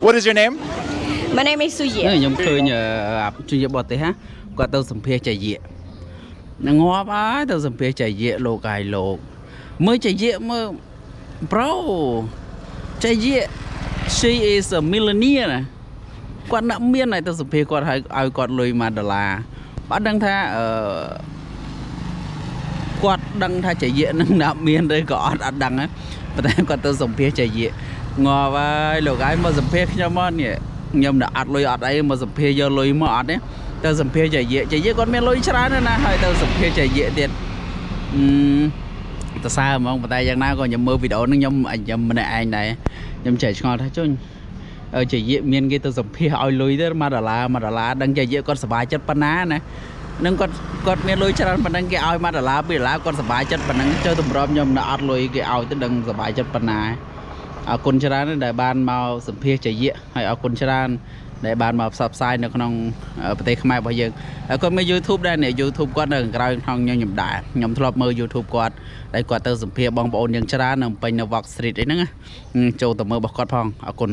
What is your name? My name is Suye. ខ្ញុំឃើញជួយបត់ទេហ่ะគាត់ទៅសម្ភាសចរិយាងាប់ហើយទៅសម្ភាសចរិយាលោកហើយលោកមើលចរិយាមើល bro ចរិយា she is a millionaire គាត់អ្នកមានហើយទៅសម្ភាសគាត់ឲ្យគាត់លុយ$1បាត់ដឹងថាគាត់ដឹងថាចរិយានឹងអ្នកមានឬក៏អត់ដឹងប៉ុន្តែគាត់ទៅសម្ភាសចរិយាងាប់ហើយលោកហើយមកសម្ភាសខ្ញុំមកនេះខ្ញុំនៅអត់លុយអត់អីមកសម្ភាសយកលុយមកអត់ទេទៅសម្ភាសចរិយាគាត់មានលុយច្រើនណាស់ហើយទៅសម្ភាសចរិយាទៀតតសើហ្មងប៉ុន្តែយ៉ាងណាក៏ខ្ញុំមើលវីដេអូហ្នឹងខ្ញុំម្នាក់ឯងដែរខ្ញុំចេះឆ្ងល់ថាចុញចរិយាមានគេទៅសម្ភាសឲ្យលុយទៅ$1ដឹងចរិយាគាត់សប្បាយចិត្តប៉ុណ្ណាណានឹងគាត់មានលុយច្រើនប៉ុណ្ណឹងគេឲ្យ$1 $2គាត់សប្បាយចិត្តប៉ុណ្ណឹងចូលតម្រាំខ្ញុំនៅអត់លុយគេឲ្យទៅដឹងសប្បាយចិត្តប៉ុណ្ណាអរគុណច្រើនដែលបានមកសម្ភាសចរិយាហើយអរគុណច្រើនដែលបានមកផ្សព្វផ្សាយនៅក្នុងប្រទេសខ្មែររបស់យើងគាត់មាន YouTube ដែរនេះ YouTube គាត់នៅខាងក្រៅក្នុងខ្ញុំដែរខ្ញុំធ្លាប់មើល YouTube គាត់ដែលគាត់ទៅសម្ភាសបងប្អូនយើងច្រើននៅពេញនៅ Walk Street អីហ្នឹងចូលទៅមើលរបស់គាត់ផងអរគុណ